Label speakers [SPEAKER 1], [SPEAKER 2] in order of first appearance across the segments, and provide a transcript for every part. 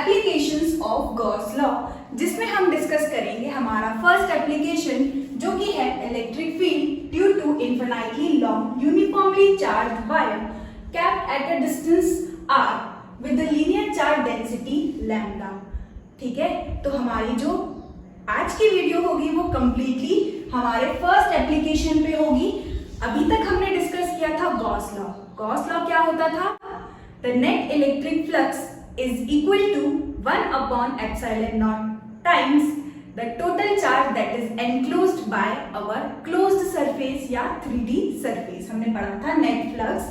[SPEAKER 1] Applications of Gauss law, जिसमें हम discuss करेंगे हमारा फर्स्ट एप्लीकेशन जो कि है electric field due to infinitely long uniformly charged wire kept at a distance r with the linear charge density lambda। ठीक है, तो हमारी जो आज की वीडियो होगी वो कंप्लीटली हमारे फर्स्ट एप्लीकेशन पे होगी। अभी तक हमने डिस्कस किया था गॉस लॉ। गॉस लॉ क्या होता था? The net electric flux is equal to 1 upon epsilon naught times the total charge that is enclosed by our closed surface या 3D surface। हमने पढ़ा था net flux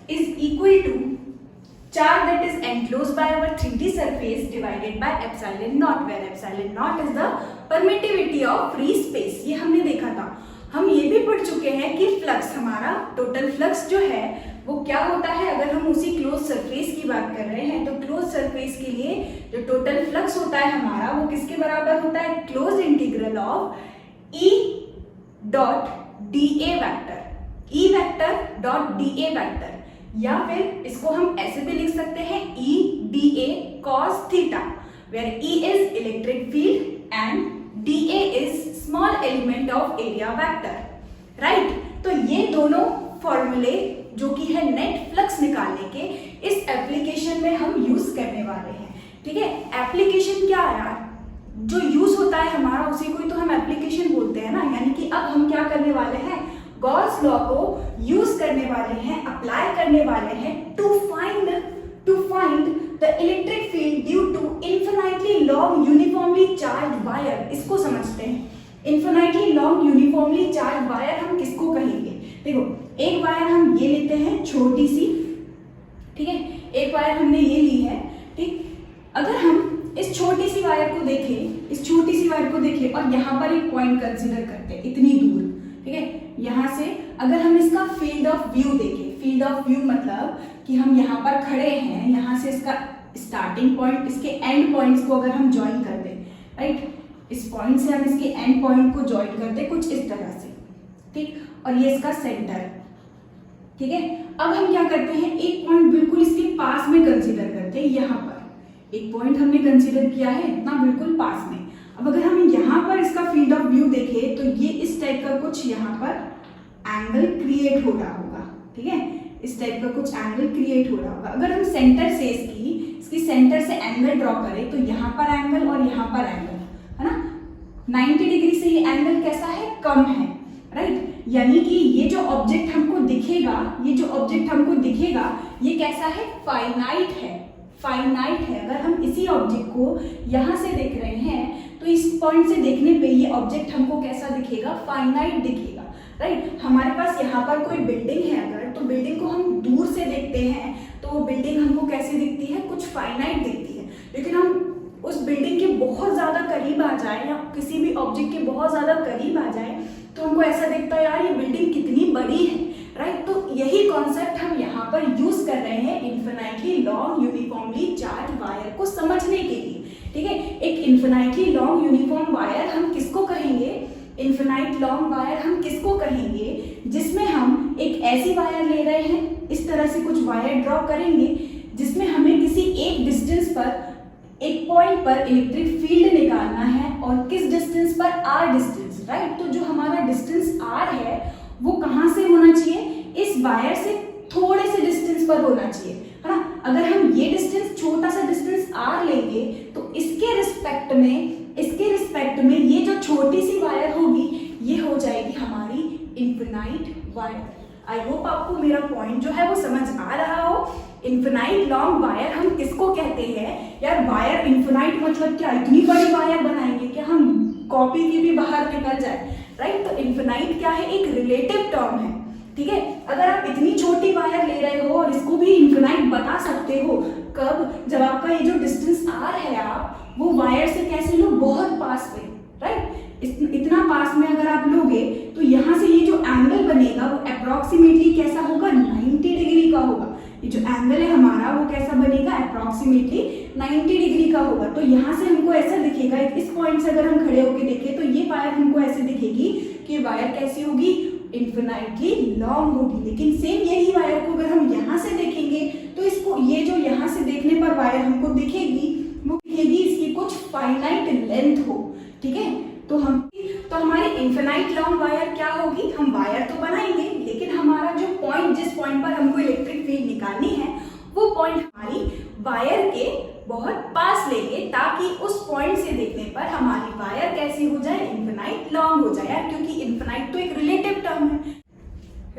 [SPEAKER 1] is equal to charge that is enclosed by our 3D surface divided by epsilon naught, where epsilon naught is the permittivity of free space। ये हमने देखा था। हम ये भी पढ़ चुके हैं कि फ्लक्स, हमारा टोटल फ्लक्स जो है वो क्या होता है। अगर हम उसी क्लोज सरफेस की बात कर रहे हैं तो क्लोज सरफेस के लिए जो टोटल फ्लक्स होता है हमारा वो किसके बराबर होता है? Close integral of E dot dA vector, E vector dot dA vector, या फिर इसको हम ऐसे भी लिख सकते हैं E dA cos theta, where E is electric field and dA is small element of area vector, right? तो ये दोनों फॉर्मूले जो कि है नेट फ्लक्स निकालने के इस एप्लीकेशन में हम यूज करने वाले हैं। ठीक है, एप्लीकेशन क्या है यार? जो यूज होता है हमारा उसी को ही तो हम एप्लीकेशन बोलते हैं ना। यानी कि अब हम क्या करने वाले हैं? गॉस लॉ को यूज करने वाले हैं, अप्लाई करने वाले हैं to find the electric field due to infinitely long uniformly charged wire. इसको समझते हैं। Infinitely long uniformly charged wire हम किसको कहेंगे? देखो, एक वायर हम ये लेते हैं छोटी सी, ठीक है, एक वायर हमने ये ली है, ठीक। अगर हम इस छोटी सी वायर को देखें, इस छोटी सी वायर को देखें और यहाँ पर एक पॉइंट कंसीडर करते हैं इतनी दूर, ठीक है, यहाँ से अगर हम इसका फील्ड ऑफ व्यू देखें, फील्ड ऑफ व्यू मतलब कि हम यहाँ पर खड़े हैं, यहाँ से इसका स्टार्टिंग पॉइंट, इसके एंड पॉइंट्स को अगर हम ज्वाइन कर दें, राइट, इस पॉइंट से हम इसके एंड पॉइंट को ज्वाइन कर दें कुछ इस तरह से, ठीक, और ये इसका सेंटर, ठीक है। अब हम क्या करते हैं? एक पॉइंट बिल्कुल इसके पास में कंसीडर करते हैं। यहाँ पर एक पॉइंट हमने कंसीडर किया है इतना बिल्कुल पास में। अब अगर हम यहाँ पर इसका फील्ड ऑफ व्यू देखें तो ये इस टाइप का कुछ यहाँ पर एंगल क्रिएट हो रहा होगा, ठीक है, इस टाइप का कुछ एंगल क्रिएट हो रहा होगा। अगर हम सेंटर से इसकी सेंटर से एंगल ड्रॉ करें तो यहाँ पर एंगल और यहाँ पर एंगल है ना, 90 डिग्री से ये एंगल कैसा है? कम है, राइट। यानी कि ये जो ऑब्जेक्ट हमको दिखेगा, ये कैसा है? फाइनाइट है। अगर हम इसी ऑब्जेक्ट को यहाँ से देख रहे हैं तो इस पॉइंट से देखने पे ये ऑब्जेक्ट हमको कैसा दिखेगा? फाइनाइट दिखेगा, राइट। हमारे पास यहाँ पर कोई बिल्डिंग है अगर, तो बिल्डिंग को हम दूर से देखते हैं तो वो बिल्डिंग हमको कैसी दिखती है? कुछ फाइनाइट दिखती है। लेकिन हम उस बिल्डिंग के बहुत ज्यादा करीब आ जाए या किसी भी ऑब्जेक्ट के बहुत ज्यादा करीब आ जाए तो हमको ऐसा दिखता है यार ये बिल्डिंग कितनी बड़ी है, राइट। तो यही कॉन्सेप्ट हम यहाँ पर यूज कर रहे हैं infinitely long uniformly charged wire को समझने के लिए, ठीक है। एक इन्फिनिटली लॉन्ग यूनिफॉर्म वायर हम किसको कहेंगे? इन्फिनाइट लॉन्ग वायर हम किसको कहेंगे? जिसमें हम एक ऐसी वायर ले रहे हैं, इस तरह से कुछ वायर ड्रॉ करेंगे जिसमें हमें किसी एक डिस्टेंस पर, एक पॉइंट पर इलेक्ट्रिक फील्ड निकालना है और किस डिस्टेंस पर? r distance, right. तो जो हमारा डिस्टेंस r है वो कहाँ से होना चाहिए? इस वायर से थोड़े से डिस्टेंस पर होना चाहिए, है ना। अगर हम ये डिस्टेंस, छोटा सा डिस्टेंस r लेंगे तो इसके रिस्पेक्ट में ये जो छोटी सी वायर होगी ये हो जाएगी हमारी इन्फिनाइट वायर। आई होप आपको मेरा पॉइंट जो है वो समझ आ रहा हो। इन्फिनाइट लॉन्ग वायर हम किसको कहते हैं? यार वायर इन्फिनाइट मतलब क्या? इतनी बड़ी वायर बनाएंगे क्या हम? कॉपी की भी बाहर निकल जाए, राइट। तो इन्फिनाइट क्या है? एक रिलेटिव टर्म है, ठीक है। अगर आप इतनी छोटी वायर ले रहे हो और इसको भी इन्फिनाइट बता सकते हो, कब? जब आपका ये जो डिस्टेंस r है आप वो वायर से कैसे लो? बहुत पास में, राइट। इतना पास में अगर आप लोगे तो यहाँ से ये जो एंगल बनेगा वो अप्रोक्सीमेटली कैसा होगा? 90 डिग्री का होगा। ये जो एंगल है हमारा वो कैसा बनेगा? अप्रोक्सीमेटली 90 डिग्री का होगा। तो यहाँ से हमको ऐसा दिखेगा, इस पॉइंट से अगर हम खड़े होकर देखें तो ये वायर हमको ऐसे दिखेगी कि वायर कैसी होगी? इन्फिनाइटली लॉन्ग होगी। लेकिन सेम यही वायर को अगर हम यहाँ से देखेंगे तो इसको इसको ये जो यहाँ से देखने पर वायर हमको दिखेगी वो दिखेगी इसकी कुछ फाइनाइट लेंथ हो, ठीक है। तो हमारी इनफिनाइट लॉन्ग वायर क्या होगी, हम वायर तो बनाएंगे लेकिन हमारा जो पॉइंट, जिस पॉइंट पर हमको इलेक्ट्रिक फील्ड निकालनी है वो पॉइंट हमारी वायर के बहुत पास लेंगे, ताकि उस पॉइंट से देखने पर हमारी वायर कैसी हो जाए, इनफिनाइट लॉन्ग हो जाए, क्योंकि इनफिनाइट तो एक रिलेटिव टर्म है,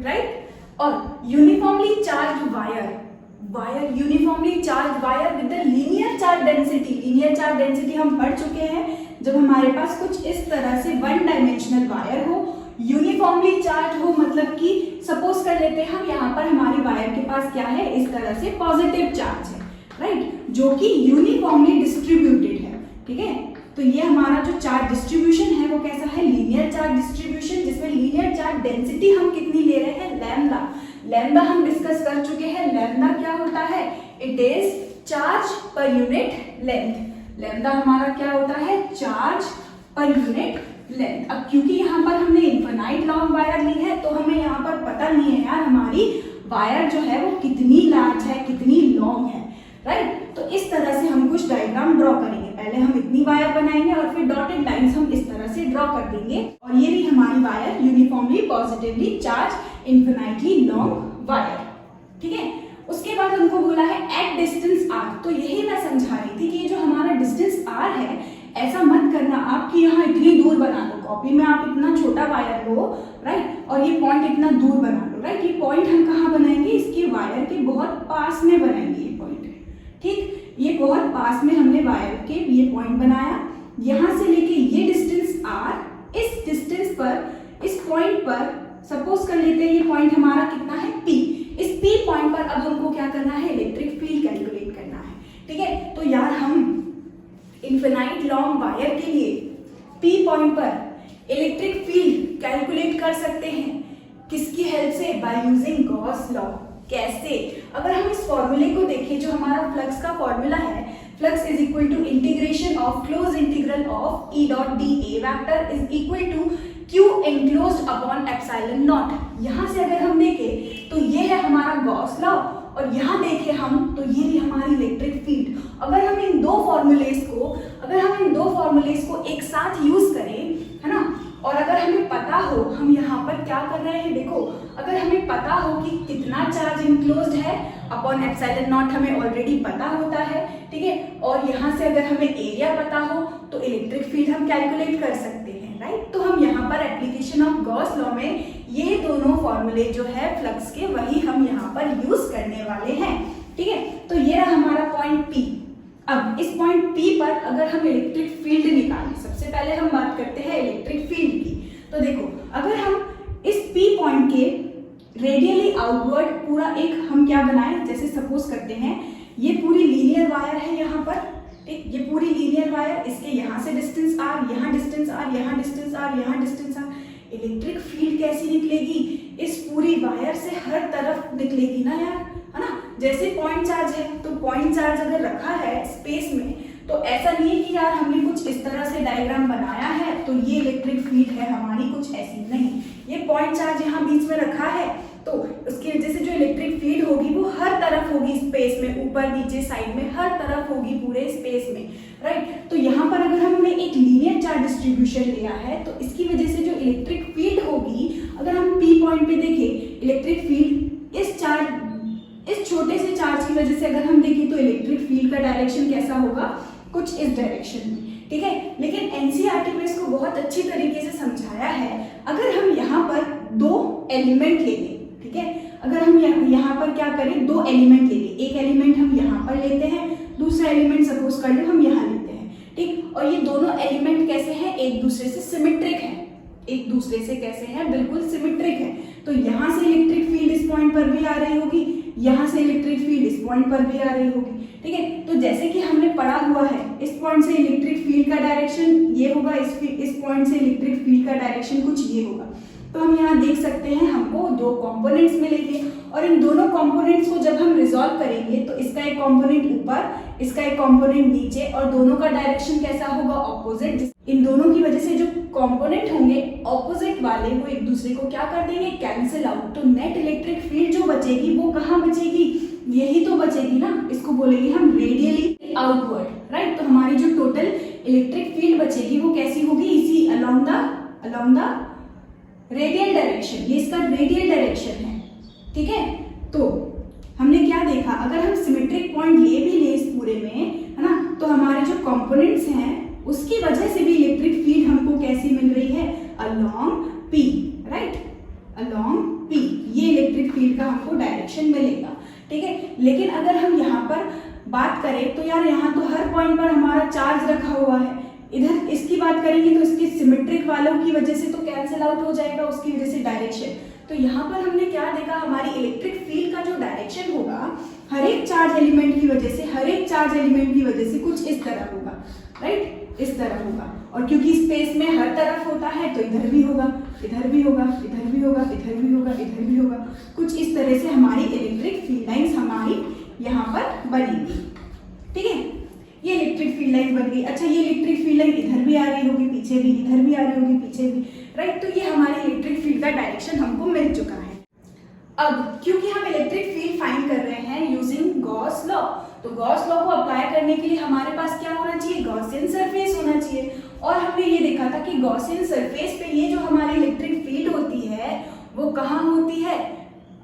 [SPEAKER 1] राइट। और uniformly charge wire uniformly charge wire with the linear charge density. Linear charge density हम पढ़ चुके हैं, जब हमारे पास कुछ इस तरह से वन डायमेंशनल वायर हो, यूनिफॉर्मली चार्ज हो, मतलब कि सपोज कर लेते हैं हम यहाँ पर हमारी वायर के पास क्या है, इस तरह से पॉजिटिव चार्ज है, राइट, जो कि यूनिफॉर्मली डिस्ट्रीब्यूटेड है, ठीक है। तो ये हमारा जो चार्ज डिस्ट्रीब्यूशन है वो कैसा है, लीनियर चार्ज डिस्ट्रीब्यूशन, जिसमें लीनियर चार्ज डेंसिटी हम कितनी ले रहे हैं, लैम्डा। लैम्डा हम डिस्कस कर चुके हैं, लैम्डा क्या होता है, it is charge per unit length. Lambda हमारा क्या होता है, चार्ज पर यूनिट लेंथ। अब क्योंकि यहाँ पर हमने इनफिनाइट लॉन्ग वायर ली है तो हमें यहाँ पर पता नहीं है यार हमारी वायर जो है वो कितनी लार्ज है, कितनी लॉन्ग है, राइट। तो इस तरह से हम कुछ डायग्राम ड्रॉ करेंगे, पहले हम इतनी वायर बनाएंगे और फिर डॉटेड लाइंस हम इस तरह से ड्रॉ कर देंगे, और ये भी हमारी wire uniformly positively charge infinitely long wire, ठीक है। उसके बाद हमको बोला है एट डिस्टेंस r, तो यही मैं समझा रही थी कि ये जो हमारा डिस्टेंस r है, ऐसा मत करना आप कि यहाँ इतनी दूर बना लो, कॉपी में आप इतना छोटा वायर लो, राइट, और ये पॉइंट इतना दूर बना लो, राइट। ये पॉइंट हम कहाँ बनाएंगे, इसके वायर के बहुत पास में बनाएंगे ये पॉइंट, ठीक। ये बहुत पास में हमने वायर के ये पॉइंट बनाया, यहाँ से लेके ये डिस्टेंस r, इस डिस्टेंस पर, इस पॉइंट पर सपोज कर लेते हैं ये पॉइंट हमारा कितना है p, इस p पॉइंट पर अब हमको क्या करना है, इलेक्ट्रिक फील्ड कैलकुलेट करना है, ठीक है। तो यार हम इनफिनाइट लॉन्ग वायर के लिए p पॉइंट पर इलेक्ट्रिक फील्ड कैलकुलेट कर सकते हैं, किसकी हेल्प से, बाय यूजिंग गॉस लॉ। कैसे, अगर हम इस फॉर्मूले को देखें, जो हमारा फ्लक्स का फॉर्मूला है, flux is equal to integration of close integral of E dot d A vector is equal to Q enclosed upon epsilon naught. यहाँ से अगर हम देखें तो ये है हमारा गॉस लॉ, और यहाँ देखें हम तो ये भी हमारी इलेक्ट्रिक फील्ड। अगर हम इन दो फॉर्मूलेज को एक साथ यूज करें, है ना, और अगर हमें पता हो हम यहाँ पर क्या कर रहे हैं, देखो, अगर हमें पता हो कि कितना चार्ज इनक्लोज्ड है अपॉन एप्सिलॉन नॉट, हमें ऑलरेडी पता होता है, ठीक है, और यहाँ से अगर हमें एरिया पता हो तो इलेक्ट्रिक फील्ड हम कैलकुलेट कर सकते हैं, राइट। तो हम यहाँ पर एप्लीकेशन ऑफ गॉस लॉ में ये दोनों फॉर्मूले जो है फ्लक्स के, वही हम यहाँ पर यूज करने वाले हैं, ठीक है। तो ये रहा हमारा पॉइंट P। अब इस पॉइंट P पर अगर हम इलेक्ट्रिक फील्ड निकालें, सबसे पहले हम बात करते हैं इलेक्ट्रिक फील्ड की। तो देखो, अगर हम इस P पॉइंट के रेडियली आउटवर्ड पूरा एक हम क्या बनाएं, जैसे सपोज करते हैं ये पूरी लीनियर वायर है यहाँ पर, ठीक, ये पूरी लीनियर वायर, इसके यहाँ से डिस्टेंस r, यहाँ डिस्टेंस r, यहाँ डिस्टेंस r, यहाँ डिस्टेंस r। इलेक्ट्रिक फील्ड कैसी निकलेगी, इस पूरी वायर से हर तरफ निकलेगी ना यार, है ना। जैसे पॉइंट चार्ज है, तो पॉइंट चार्ज अगर रखा है स्पेस में, तो ऐसा नहीं है कि यार हमने कुछ इस तरह से डायग्राम बनाया है तो ये इलेक्ट्रिक फील्ड है हमारी, कुछ ऐसी नहीं। ये पॉइंट चार्ज यहाँ बीच में रखा है तो उसकी वजह से जो इलेक्ट्रिक फील्ड होगी वो हर तरफ होगी स्पेस में, ऊपर नीचे साइड में हर तरफ होगी पूरे स्पेस में, राइट। तो यहाँ पर अगर हमने एक लीनियर चार्ज डिस्ट्रीब्यूशन लिया है तो इसकी वजह से जो इलेक्ट्रिक फील्ड होगी, अगर हम P पॉइंट पे देखें, इलेक्ट्रिक फील्ड इस छोटे से चार्ज की वजह से अगर हम देखें तो इलेक्ट्रिक फील्ड का डायरेक्शन कैसा होगा, कुछ इस डायरेक्शन में, ठीक है। लेकिन एनसीईआरटी में इसको बहुत अच्छी तरीके से समझाया है। अगर हम यहाँ पर दो एलिमेंट ले लें, ठीक है, अगर हम यहाँ पर क्या करें, दो एलिमेंट ले लें, एक एलिमेंट हम यहाँ पर लेते हैं, दूसरा एलिमेंट सपोज कर लो हम यहाँ लेते हैं, ठीक, और ये दोनों एलिमेंट कैसे हैं, एक दूसरे से सिमेट्रिक है, एक दूसरे से कैसे हैं, बिल्कुल सिमेट्रिक है। तो यहाँ से इलेक्ट्रिक फील्ड इस पॉइंट पर भी आ रही होगी, यहाँ से इलेक्ट्रिक फील्ड इस पॉइंट पर भी आ रही होगी, ठीक है। तो जैसे कि हमने पढ़ा हुआ है, इस पॉइंट से इलेक्ट्रिक फील्ड का डायरेक्शन ये होगा, इस पॉइंट से इलेक्ट्रिक फील्ड का डायरेक्शन कुछ ये होगा। तो हम यहाँ देख सकते हैं हमको दो कंपोनेंट्स मिलेंगे, और इन दोनों कंपोनेंट्स को जब हम रिजॉल्व करेंगे तो इसका एक कंपोनेंट ऊपर, इसका एक कंपोनेंट नीचे, और दोनों का डायरेक्शन कैसा होगा, ऑपोजिट। इन दोनों की वजह से जो कंपोनेंट होंगे ऑपोजिट वाले, वो एक दूसरे को क्या कर देंगे, कैंसिल आउट। तो नेट इलेक्ट्रिक फील्ड जो बचेगी वो कहाँ बचेगी, यही तो बचेगी ना, इसको बोलेंगे हम रेडियली आउटवर्ड, राइट। तो हमारी जो टोटल इलेक्ट्रिक फील्ड बचेगी वो कैसी होगी, इसी अलोंग द रेडियल डायरेक्शन, ये इसका रेडियल डायरेक्शन है, ठीक है। तो हमने क्या देखा, अगर हम सिमेट्रिक पॉइंट ये भी ले इस पूरे में, है ना, तो हमारे जो कंपोनेंट्स हैं उसकी वजह से भी इलेक्ट्रिक फील्ड हमको कैसी मिल रही है, along P, right, along P, ये इलेक्ट्रिक फील्ड का हमको डायरेक्शन मिलेगा, ठीक है। लेकिन अगर हम यहाँ पर बात करें तो यार यहाँ तो हर पॉइंट पर हमारा चार्ज रखा हुआ है, इधर इसकी बात करेंगे तो इसके सिमेट्रिक वालों की वजह से तो कैंसिल आउट हो जाएगा, उसकी वजह से डायरेक्शन। तो यहाँ पर हमने क्या देखा, हमारी इलेक्ट्रिक फील्ड का जो डायरेक्शन होगा हर एक चार्ज एलिमेंट की वजह से, हर एक चार्ज एलिमेंट की वजह से कुछ इस तरह होगा, राइट, इस तरह होगा। और क्योंकि स्पेस में हर तरफ होता है तो इधर भी होगा, इधर भी होगा, इधर भी होगा, इधर भी होगा, इधर भी होगा, कुछ इस तरह से हमारी इलेक्ट्रिक फील्ड लाइंस हमारी यहाँ पर बनेगी, ठीक है। ये इलेक्ट्रिक फील्ड लाइन बन गई। अच्छा, ये इलेक्ट्रिक फील्ड लाइन इधर भी आ रही होगी, पीछे भी, इधर भी आ रही होगी, पीछे भी, राइट। तो ये हमारी इलेक्ट्रिक फील्ड का डायरेक्शन हमको मिल चुका है। अब क्योंकि हम इलेक्ट्रिक फील्ड फाइंड कर रहे हैं यूजिंग गॉस लॉ, तो गॉस लॉ को अप्लाई करने के लिए हमारे पास क्या होना चाहिए, गॉसियन सरफेस होना चाहिए। और हमने ये देखा था कि गॉसियन सरफेस पे ये जो हमारी इलेक्ट्रिक फील्ड होती है वो कहाँ होती है,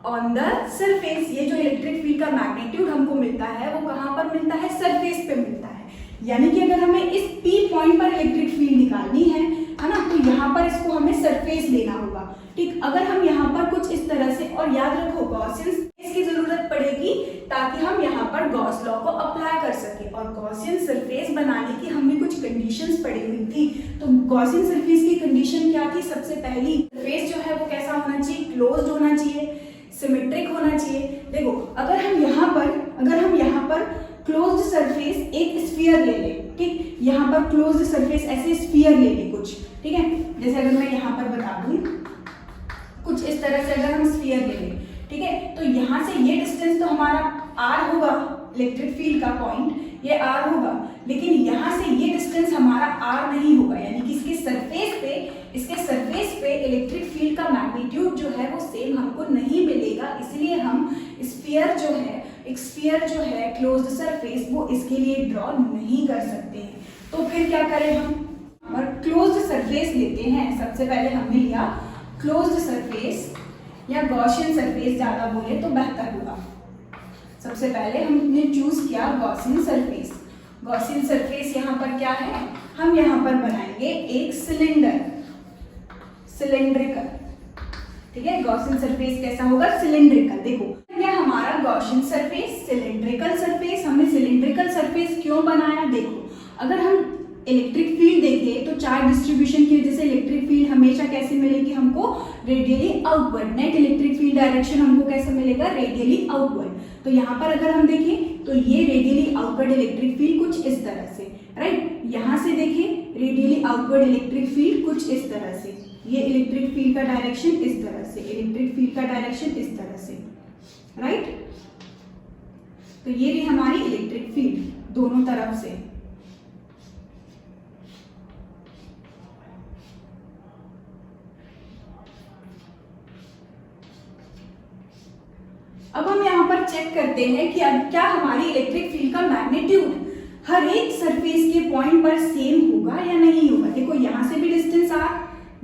[SPEAKER 1] ऑन द सरफेस। ये जो इलेक्ट्रिक फील्ड का मैग्नीट्यूड हमको मिलता है वो कहाँ पर मिलता है, सरफेस पे मिलता है। यानी कि अगर हमें इस P पॉइंट पर इलेक्ट्रिक फील्ड निकालनी है ना, तो यहाँ पर इसको हमें सरफेस लेना होगा, ठीक। अगर हम यहाँ पर कुछ इस तरह से, और याद रखो गॉसियन सरफेस की जरूरत पड़ेगी ताकि हम यहाँ पर गॉस लॉ को अप्लाई कर सके। और गॉसियन सरफेस बनाने की हमें कुछ कंडीशंस पड़ी हुई थी। तो गॉसियन सरफेस की कंडीशन क्या थी, सबसे पहली सरफेस जो है वो कैसा होना चाहिए, क्लोज्ड होना चाहिए, सिमेट्रिक होना चाहिए। देखो अगर हम यहाँ पर क्लोज्ड सरफेस एक स्फीयर ले लें, ठीक, यहाँ पर क्लोज्ड सरफेस ऐसे स्फीयर ले लें कुछ, ठीक है। जैसे अगर मैं यहाँ पर बता दूं कुछ इस तरह से अगर हम स्फीयर ले लें, ठीक है, तो यहाँ से ये डिस्टेंस तो हमारा r होगा, इलेक्ट्रिक फील्ड का पॉइंट ये r होगा, लेकिन यहाँ से ये डिस्टेंस हमारा r नहीं होगा। यानी कि इसके सरफेस पे इलेक्ट्रिक फील्ड का मैग्नीट्यूड जो है वो सेम हमको नहीं मिलेगा। इसलिए हम एक स्फीयर जो है क्लोज्ड सरफेस वो इसके लिए ड्रॉ नहीं कर सकते हैं। तो फिर क्या करें हम, और क्लोज्ड सरफेस लेते हैं। सबसे पहले हमने लिया क्लोज्ड सरफेस, या गॉसियन सरफेस ज्यादा बोले तो बेहतर होगा। सबसे पहले हमने चूज किया गॉसियन सरफेस। गॉसियन सरफेस यहाँ पर क्या है, हम यहाँ पर बनाएंगे एक सिलेंड्रिकल, ठीक है। गॉसियन सरफेस कैसा होगा, सिलेंड्रिकल। देखो यह हमारा गॉसियन सरफेस, सिलेंड्रिकल सरफेस। हमने सिलेंड्रिकल सरफेस क्यों बनाया, देखो अगर हम इलेक्ट्रिक फील्ड देखें तो चार्ज डिस्ट्रीब्यूशन की वजह से इलेक्ट्रिक फील्ड हमेशा कैसे मिलेगी हमको, radially outward. Net electric field direction हमको कैसे मिलेगा, रेडियली आउटवर्ड। तो यहाँ पर अगर हम देखें तो ये रेडियली आउटवर्ड इलेक्ट्रिक फील्ड कुछ इस तरह से, राइट। यहाँ से देखें रेडियली आउटवर्ड इलेक्ट्रिक फील्ड कुछ इस तरह से, ये इलेक्ट्रिक फील्ड का डायरेक्शन इस तरह से, इलेक्ट्रिक फील्ड का डायरेक्शन इस तरह से, राइट। तो ये भी हमारी इलेक्ट्रिक फील्ड दोनों तरफ से। अब हम यहाँ पर चेक करते हैं कि अब क्या हमारी इलेक्ट्रिक फील्ड का मैग्नीट्यूड हर एक सरफेस के पॉइंट पर सेम होगा या नहीं होगा। देखो यहाँ से भी डिस्टेंस r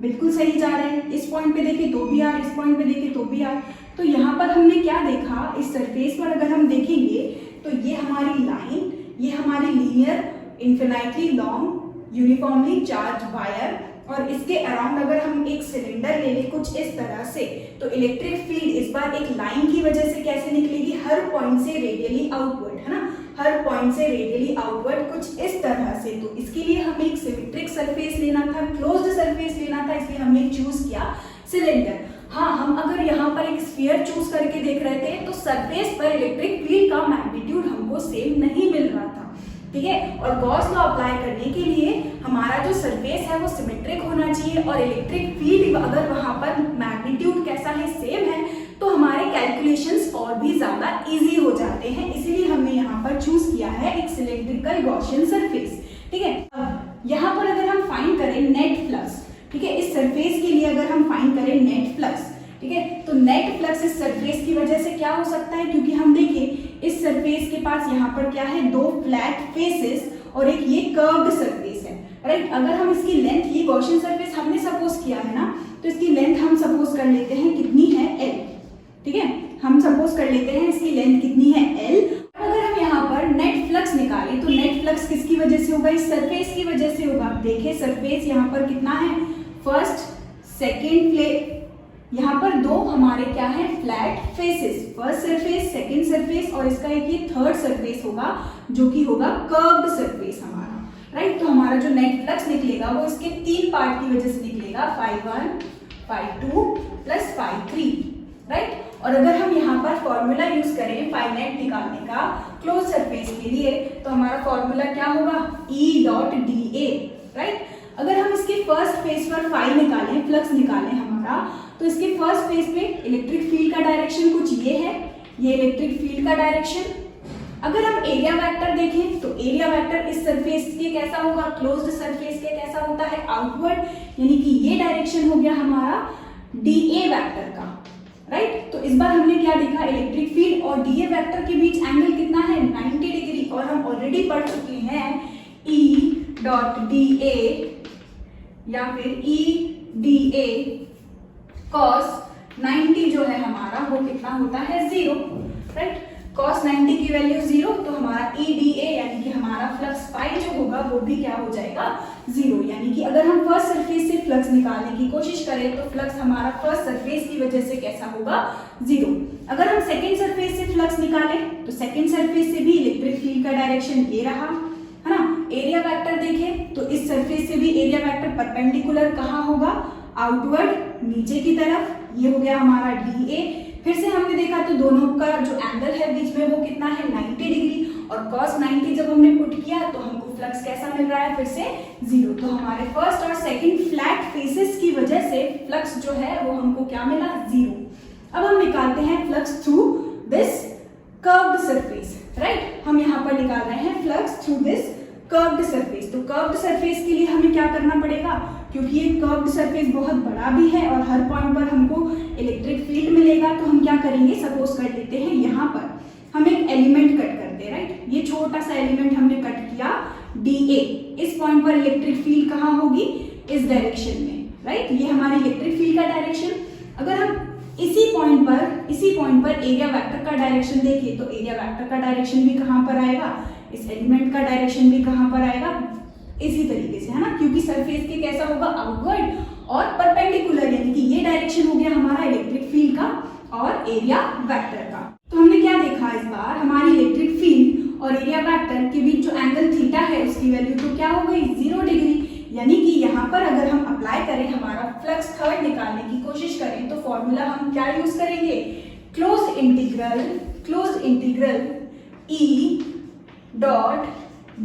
[SPEAKER 1] बिल्कुल सही जा रहे हैं, इस पॉइंट पे देखें तो भी r, इस पॉइंट पे देखें तो भी r। तो यहाँ पर हमने क्या देखा, इस सरफेस पर अगर हम देखेंगे तो ये हमारी लाइन, ये हमारी linear infinitely long uniformly charge wire, और इसके अराउंड अगर हम एक सिलेंडर ले लें कुछ इस तरह से, तो इलेक्ट्रिक फील्ड इस बार एक लाइन की वजह से कैसे निकलेगी, हर पॉइंट से रेडियली आउटवर्ड, है ना, हर पॉइंट से रेडियली आउटवर्ड कुछ इस तरह से। तो इसके लिए हमें एक सिमेट्रिक सरफेस लेना था, क्लोज्ड सरफेस लेना था, इसलिए हमने चूज किया सिलेंडर। हाँ, हम अगर यहाँ पर एक स्फीयर चूज करके देख रहे थे तो सरफेस पर इलेक्ट्रिक फील्ड का मैग्नीट्यूड हमको सेम नहीं मिल रहा था, ठीक है। और गॉस लॉ अप्लाई करने के लिए हमारा जो सरफेस है वो सिमेट्रिक होना चाहिए, और इलेक्ट्रिक फील्ड अगर वहां पर मैग्नीट्यूड कैसा है, सेम है, तो हमारे कैलकुलेशंस और भी ज्यादा इजी हो जाते हैं। इसीलिए हमने यहाँ पर चूज किया है एक सिलेंड्रिकल गॉसियन सरफेस, ठीक है। अब यहाँ पर अगर हम फाइंड करें नेट फ्लक्स, ठीक है, इस सरफेस के लिए अगर हम फाइंड करें नेट फ्लक्स, ठीक है, तो नेट फ्लक्स इस सरफेस की वजह से क्या हो सकता है, क्योंकि हम देखें पास यहाँ पर क्या है, दो फ्लैट फेसेस और एक ये कर्व्ड सरफेस है, राइट। अगर हम इसकी लेंथ, ये गॉसियन सरफेस हमने सपोज किया है ना, तो इसकी लेंथ हम सपोज कर लेते हैं कितनी है, l, ठीक है। हम सपोज कर लेते हैं इसकी लेंथ कितनी है, l। अगर हम यहाँ पर नेट फ्लक्स निकालें तो नेट फ्लक्स किसकी वजह से होगा, इस सरफेस की वजह से होगा। देखिए सरफेस यहाँ पर कितना है, फर्स्ट सेकेंड प्लेट, यहाँ पर दो हमारे क्या है, flat faces, first surface, second surface और इसका एक ये थर्ड सरफेस होगा जो कि होगा कर्व्ड सरफेस हमारा, राइट। तो हमारा जो नेट फ्लक्स निकलेगा वो इसके तीन पार्ट की वजह से निकलेगा, φ1, φ2 प्लस φ3, राइट। और अगर हम यहाँ पर फॉर्मूला यूज करें फाई नेट निकालने का क्लोज सरफेस के लिए, तो हमारा फॉर्मूला क्या होगा, E.dA, राइट। अगर हम इसके फर्स्ट फेस पर फाई निकालें, फ्लक्स निकालें हमारा, तो इसके फर्स्ट फेस पे इलेक्ट्रिक फील्ड का डायरेक्शन कुछ ये है, ये इलेक्ट्रिक फील्ड का डायरेक्शन। अगर हम एरिया वेक्टर देखें तो एरिया वेक्टर इस सरफेस के कैसा होगा, क्लोज्ड सरफेस के कैसा होता है, आउटवर्ड, यानी कि ये डायरेक्शन हो गया हमारा DA वेक्टर का, राइट। तो इस बार हमने क्या देखा, इलेक्ट्रिक फील्ड और DA वेक्टर के बीच एंगल कितना है, 90 डिग्री। और हम ऑलरेडी पढ़ चुके हैं E.dA या फिर E.dA cos 90 जो है हमारा वो कितना होता है, 0, राइट। cos 90 की वैल्यू 0, तो हमारा EDA यानी कि हमारा फ्लक्स फाई जो होगा वो भी क्या हो जाएगा, 0। यानी कि अगर हम फर्स्ट सरफेस से फ्लक्स निकालने की कोशिश करें तो फ्लक्स हमारा फर्स्ट सरफेस की वजह से कैसा होगा, 0। अगर हम सेकेंड सरफेस से फ्लक्स निकालें तो सेकेंड सरफेस से भी इलेक्ट्रिक फील्ड का डायरेक्शन ये रहा, है ना। एरिया वेक्टर देखें तो इस सरफेस से भी एरिया वेक्टर परपेंडिकुलर कहाँ होगा, आउटवर्ड, नीचे की तरफ, ये हो गया हमारा DA। फिर से हमने देखा तो दोनों का जो एंगल है बीच में वो कितना है, 90 डिग्री। और cos 90 जब हमने पुट किया तो हमको फ्लक्स कैसा मिल रहा है, फिर से 0। तो हमारे फर्स्ट और सेकंड फ्लैट फेसेस की वजह से फ्लक्स जो है वो हमको क्या मिला, 0। अब हम निकालते हैं flux through this curved surface, right. हम यहाँ पर निकाल रहे हैं flux through this curved surface. तो कर्व्ड सरफेस के लिए हमें क्या करना पड़ेगा, क्योंकि ये कर्व्ड सरफेस बहुत बड़ा भी है और हर पॉइंट पर हमको इलेक्ट्रिक फील्ड मिलेगा, तो हम क्या करेंगे, सपोज कर लेते हैं यहाँ पर हम एक एलिमेंट कट करते हैं, राइट। ये छोटा सा एलिमेंट हमने कट किया DA, इस पॉइंट पर इलेक्ट्रिक फील्ड कहाँ होगी, इस डायरेक्शन में, राइट। ये हमारी इलेक्ट्रिक फील्ड का डायरेक्शन। अगर हम इसी पॉइंट पर एरिया वेक्टर का डायरेक्शन देखें तो एरिया वेक्टर का डायरेक्शन भी कहाँ पर आएगा, इस एलिमेंट का डायरेक्शन भी कहाँ पर आएगा, इसी तरीके से, है ना। क्योंकि सरफेस के कैसा होगा, आउटवर्ड और परपेंडिकुलर, यानी कि ये डायरेक्शन हो गया हमारा इलेक्ट्रिक फील्ड का और एरिया वेक्टर का। तो हमने क्या देखा इस बार, हमारी इलेक्ट्रिक फील्ड और एरिया वेक्टर के बीच जो एंगल थीटा है उसकी वैल्यू तो क्या हो गई, 0 डिग्री। यानी कि यहाँ पर अगर हम अप्लाई करें, हमारा फ्लक्स थर्ड निकालने की कोशिश करें, तो फॉर्मूला हम क्या यूज करेंगे, क्लोज इंटीग्रल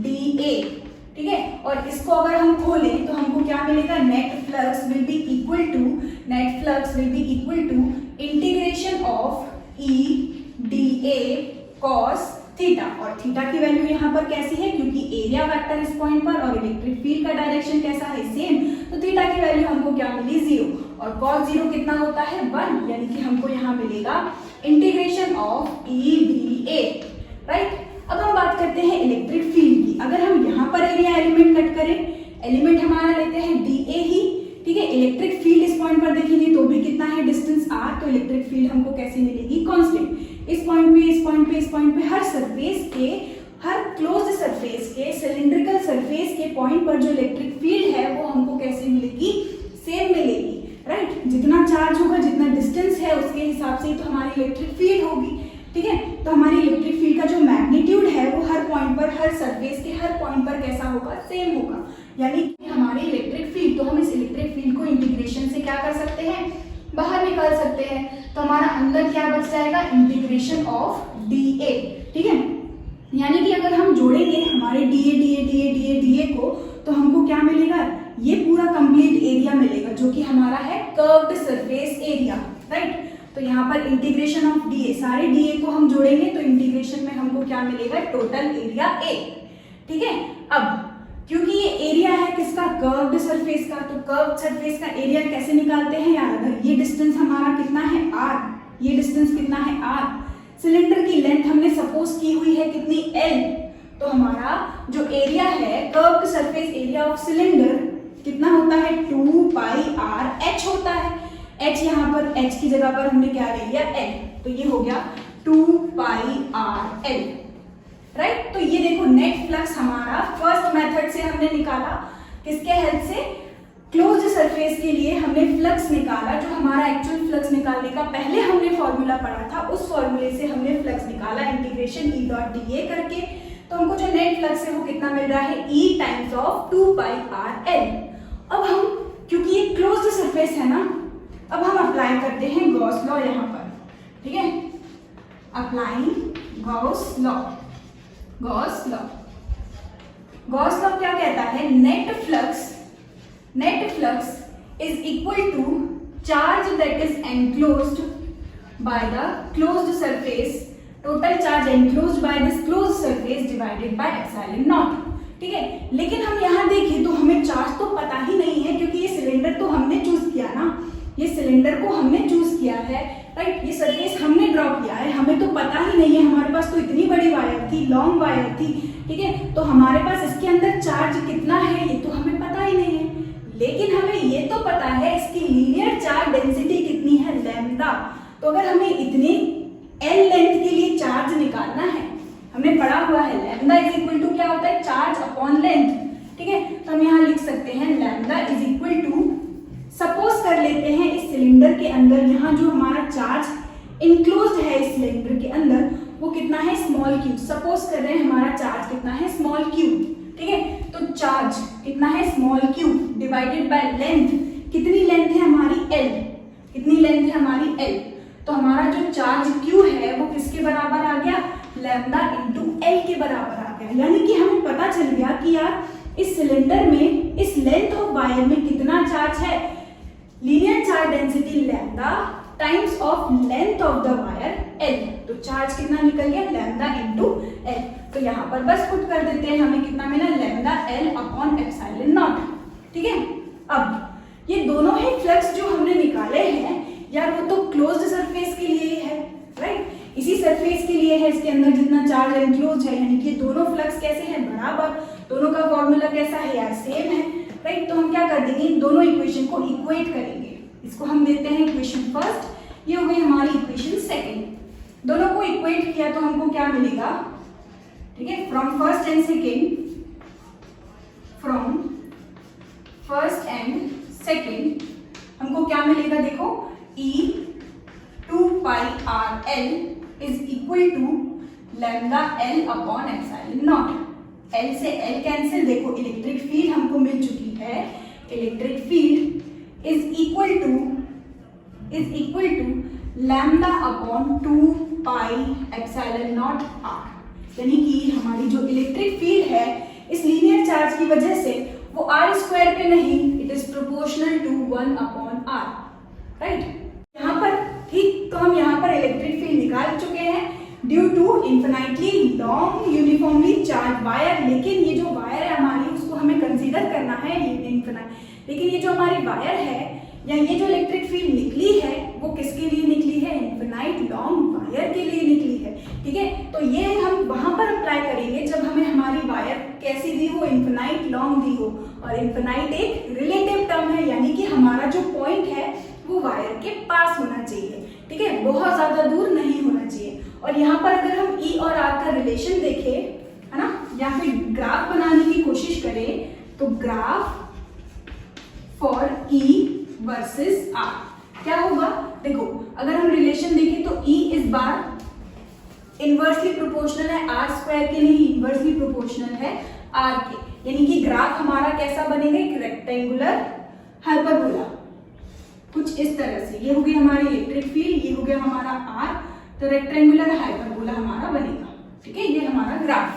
[SPEAKER 1] E.dA, ठीक है। और इसको अगर हम खोलें तो हमको क्या मिलेगा, net flux will be equal to integration of E.dA cos theta. और थीटा की वैल्यू यहाँ पर कैसी है, क्योंकि एरिया वेक्टर इस पॉइंट पर और इलेक्ट्रिक फील्ड का डायरेक्शन कैसा है, सेम, तो थीटा की वैल्यू हमको क्या मिली, 0। और cos 0 कितना होता है, 1, यानी कि हमको यहाँ मिलेगा इंटीग्रेशन ऑफ EDA, राइट। अब हम बात करते हैं इलेक्ट्रिक फील्ड की। अगर हम यहाँ पर एरिया एलिमेंट कट करें, एलिमेंट हमारा लेते हैं DA ही, ठीक है। इलेक्ट्रिक फील्ड इस पॉइंट पर देखेंगे तो भी कितना है, डिस्टेंस r, तो इलेक्ट्रिक फील्ड हमको कैसे मिलेगी, कांस्टेंट। इस पॉइंट पे हर सरफेस के, हर क्लोज्ड सरफेस के, सिलिंड्रिकल सरफेस के पॉइंट पर जो इलेक्ट्रिक फील्ड है वो हमको कैसे मिलेगी, सेम मिलेगी, राइट। जितना चार्ज होगा, जितना डिस्टेंस है उसके हिसाब से तो हमारी इलेक्ट्रिक फील्ड होगी, ठीक है। तो हमारी इलेक्ट्रिक फील्ड का जो मैग्नीट्यूड है वो हर पॉइंट पर, हर सरफेस के हर पॉइंट पर कैसा होगा, सेम होगा। यानी हमारी इलेक्ट्रिक फील्ड, तो हम इस इलेक्ट्रिक फील्ड को इंटीग्रेशन से क्या कर सकते हैं, बाहर निकाल सकते हैं। तो हमारा अंदर क्या बच जाएगा, इंटीग्रेशन ऑफ DA, ठीक है। यानी कि अगर हम जोड़ेंगे हमारे DA को, तो हमको क्या मिलेगा, ये पूरा कंप्लीट एरिया मिलेगा जो कि हमारा है कर्व्ड सरफेस एरिया, राइट। तो यहाँ पर इंटीग्रेशन ऑफ DA, सारे DA को हम जोड़ेंगे तो इंटीग्रेशन में हमको क्या मिलेगा, टोटल एरिया A, ठीक है। अब क्योंकि ये एरिया है किसका, कर्व्ड सरफेस का, तो कर्व्ड सरफेस का एरिया कैसे निकालते हैं यार, अगर ये डिस्टेंस हमारा कितना है r, ये डिस्टेंस कितना है r, सिलेंडर की लेंथ हमने सपोज की हुई है कितनी L, तो हमारा जो एरिया है curved surface area of cylinder कितना होता है 2 पाई r h होता है। h यहाँ पर h की जगह पर हमने क्या ले लिया L, तो ये हो गया 2 पाई r L, राइट। तो ये देखो नेट फ्लक्स हमारा फर्स्ट मेथड से हमने निकाला, किसके हेल्प से, क्लोज्ड सरफेस के लिए हमने फ्लक्स निकाला। जो हमारा एक्चुअल फ्लक्स निकालने का पहले हमने फॉर्मूला पढ़ा था, उस फॉर्मूले से हमने फ्लक्स निकाला इंटीग्रेशन E डॉट dA करके। तो हमको जो नेट फ्लक्स है वो कितना मिल रहा है E times of 2 pi r L। अब हम, क्योंकि ये क्लोज्ड सरफेस है ना, अब हम अप्लाई करते हैं गॉस लॉ यहाँ पर, ठीक है, applying Gauss law. Gauss law क्या कहता है, net flux is equal to charge that is enclosed by the closed surface, total charge enclosed by this closed surface divided by epsilon naught, ठीक है। लेकिन हम यहाँ देखें तो हमें चार्ज तो पता ही नहीं है, क्योंकि ये सिलेंडर तो हमने चूज किया ना, ये सिलेंडर को हमने चूज किया है, राइट, ये सरफेस हमने ड्रॉ किया है, हमें तो पता ही नहीं है, हमारे पास तो इतनी बड़ी वायर थी, लॉन्ग वायर थी, ठीक है, तो हमारे पास इसके अंदर चार्ज कितना है ये तो हमें पता ही नहीं है। लेकिन हमें ये तो पता है इसकी लीनियर चार्ज डेंसिटी कितनी है, लैम्डा। तो अगर हमें इतनी L लेंथ के लिए चार्ज निकालना है, हमने पढ़ा हुआ है लैम्डा इज इक्वल टू क्या होता है, चार्ज अपॉन लेंथ, ठीक है। तो हम यहाँ लिख सकते हैं lambda is equal to, suppose कर लेते हैं इस सिलेंडर के अंदर यहाँ जो हमारा चार्ज इंक्लोज्ड है इस सिलेंडर के अंदर वो कितना है, स्मॉल क्यू। सपोज कर रहे हैं हमारा चार्ज कितना है, स्मॉल क्यू, ठीक है। तो चार्ज कितना है, small Q divided by length, कितनी लेंथ है हमारी L, कितनी लेंथ है हमारी L, तो हमारा जो चार्ज Q है वो किसके बराबर आ गया, लैम्डा इंटू L के बराबर आ गया। यानी कि हमें पता चल गया कि यार इस सिलेंडर में, इस लेंथ ऑफ वायर में कितना चार्ज है, linear charge density lambda times of length of the wire L, तो चार्ज कितना निकल गया, लैम्डा इंटू L। तो यहाँ पर बस पुट कर देते हैं, हमें कितना मिला, lambda L upon epsilon naught, ठीक है। अब ये दोनों ही फ्लक्स जो हमने निकाले हैं यार वो तो क्लोज्ड सरफेस के लिए है, राइट, इसी सरफेस के लिए है, इसके अंदर जितना चार्ज एनक्लोज है, यानी कि दोनों फ्लक्स कैसे हैं, बराबर, दोनों का फॉर्मूला कैसा है यार, सेम है, राइट। तो हम क्या कर देंगे, इन दोनों इक्वेशन को इक्वेट करेंगे, इसको हम देते हैं इक्वेशन फर्स्ट, ये हो गई हमारी इक्वेशन सेकंड। दोनों को इक्वेट किया तो हमको क्या मिलेगा, ठीक है, फ्रॉम फर्स्ट एंड सेकंड हमको क्या मिलेगा, देखो E 2 pi r L is equal to lambda L upon epsilon naught. L से L कैंसिल, देखो इलेक्ट्रिक फील्ड हमको मिल चुकी है, electric field is equal to lambda upon 2 pi epsilon naught r, यानी कि हमारी जो इलेक्ट्रिक फील्ड है इस लीनियर चार्ज की वजह से वो r स्क्वायर पे नहीं, it is proportional to 1 upon r, right. यहाँ पर ठीक, तो हम यहाँ पर इलेक्ट्रिक फील्ड निकाल चुके हैं due to infinitely long uniformly charge wire. लेकिन ये जो वायर है हमारी उसको हमें कंसीडर करना है इन्फिनाइट, लेकिन ये जो हमारी वायर है या ये जो इलेक्ट्रिक फील्ड निकली है वो किसके लिए निकली है, इन्फिनाइट लॉन्ग वायर के लिए निकली है, ठीक है। तो ये हम वहां पर अप्लाई करेंगे जब हमें हमारी वायर कैसी दी हो, इन्फिनाइट लॉन्ग दी हो, और इन्फिनाइट एक रिलेटिव टर्म है, यानी कि हमारा जो पॉइंट है वो वायर के पास होना चाहिए, ठीक है, बहुत ज्यादा दूर नहीं होना चाहिए। और यहाँ पर अगर हम E और R का रिलेशन देखें, है ना, या फिर ग्राफ बनाने की कोशिश करें, तो graph for E versus R क्या होगा, देखो अगर हम रिलेशन देखें तो E इस बार इनवर्सली प्रोपोर्शनल है R स्क्वायर के, नहीं इनवर्सली प्रोपोर्शनल है R के, यानी कि ग्राफ हमारा कैसा बनेगा, एक रेक्टेंगुलर हाइपरबोला, कुछ इस तरह से। ये हो गई हमारी इलेक्ट्रिक फील्ड, ये हो गया हमारा R, तो रेक्टेंगुलर हाइपरबोला हमारा बनेगा, ठीक है, ये हमारा ग्राफ।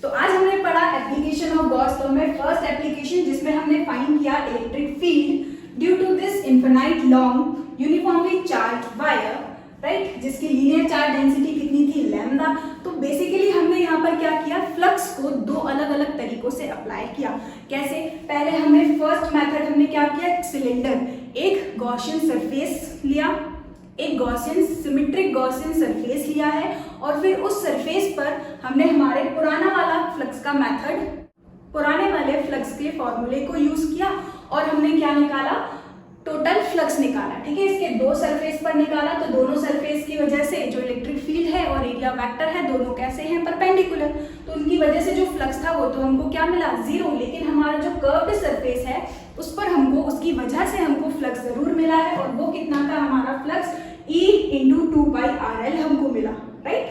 [SPEAKER 1] तो आज हमने पढ़ा एप्लीकेशन ऑफ गॉस लॉ में फर्स्ट एप्लीकेशन, जिसमें हमने फाइंड किया electric field due to this infinite long uniformly charge wire, right, जिसकी लीनियर चार्ज डेंसिटी कितनी थी, लैम्डा। तो बेसिकली हमने यहाँ पर क्या किया, फ्लक्स को दो अलग अलग तरीकों से अप्लाई किया। कैसे, पहले हमने फर्स्ट मेथड हमने क्या किया, सिलेंडर, एक गॉसियन सरफेस लिया, एक गॉसियन सिमेट्रिक गॉसियन सरफेस लिया है और फिर उस सरफेस पर हमने हमारे पुराने वाले फ्लक्स के फॉर्मूले को यूज किया और हमने क्या निकाला, टोटल फ्लक्स निकाला। ठीक है, इसके दो सरफेस पर निकाला तो दोनों सरफेस की वजह से जो इलेक्ट्रिक फील्ड है और एरिया वेक्टर है दोनों कैसे हैं, परपेंडिकुलर, तो उनकी वजह से जो फ्लक्स था वो तो हमको क्या मिला, 0। लेकिन हमारा जो कर्व्ड सरफेस है उस पर हमको उसकी वजह से हमको फ्लक्स जरूर मिला है और वो कितना था, हमारा फ्लक्स E × 2πRL हमको मिला, राइट।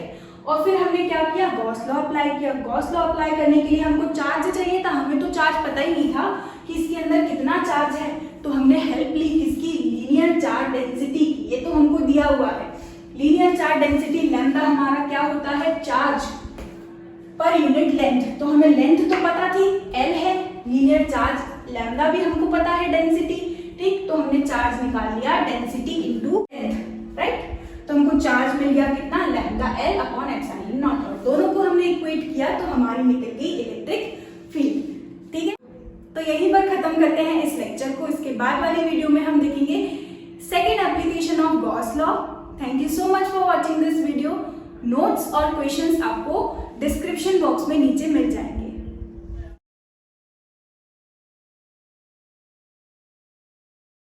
[SPEAKER 1] और फिर हमने क्या किया, गॉस लॉ अप्लाई किया। गॉस लॉ अप्लाई करने के लिए हमको चार्ज चाहिए था, हमें तो चार्ज पता ही नहीं था कि इसके अंदर कितना चार्ज है, तो हमने हेल्प ली किसकी, लीनियर चार्ज डेंसिटी की। ये तो हमको दिया हुआ है, लीनियर चार्ज डेंसिटी लैम्डा हमारा क्या होता है, चार्ज पर यूनिट लेंथ। तो हमें लेंथ तो पता थी L है, लीनियर चार्ज लैम्डा भी हमको पता है, डेंसिटी, ठीक। तो हमने चार्ज निकाल लिया डेंसिटी इनटू लेंथ, राइट। तो हमको चार्ज मिल गया कितना, लैम्डा L/ε0, और दोनों को हमने इक्वेट किया तो हमारी निकल गई इलेक्ट्रिक फील्ड। ठीक है, तो यहीं पर खत्म करते हैं इस लेक्चर को। इसके बाद वाली वीडियो में हम देखेंगे second application of Gauss law. Thank you so much for watching this video. Notes और क्वेश्चंस आपको डिस्क्रिप्शन बॉक्स में नीचे मिल जाएंगे।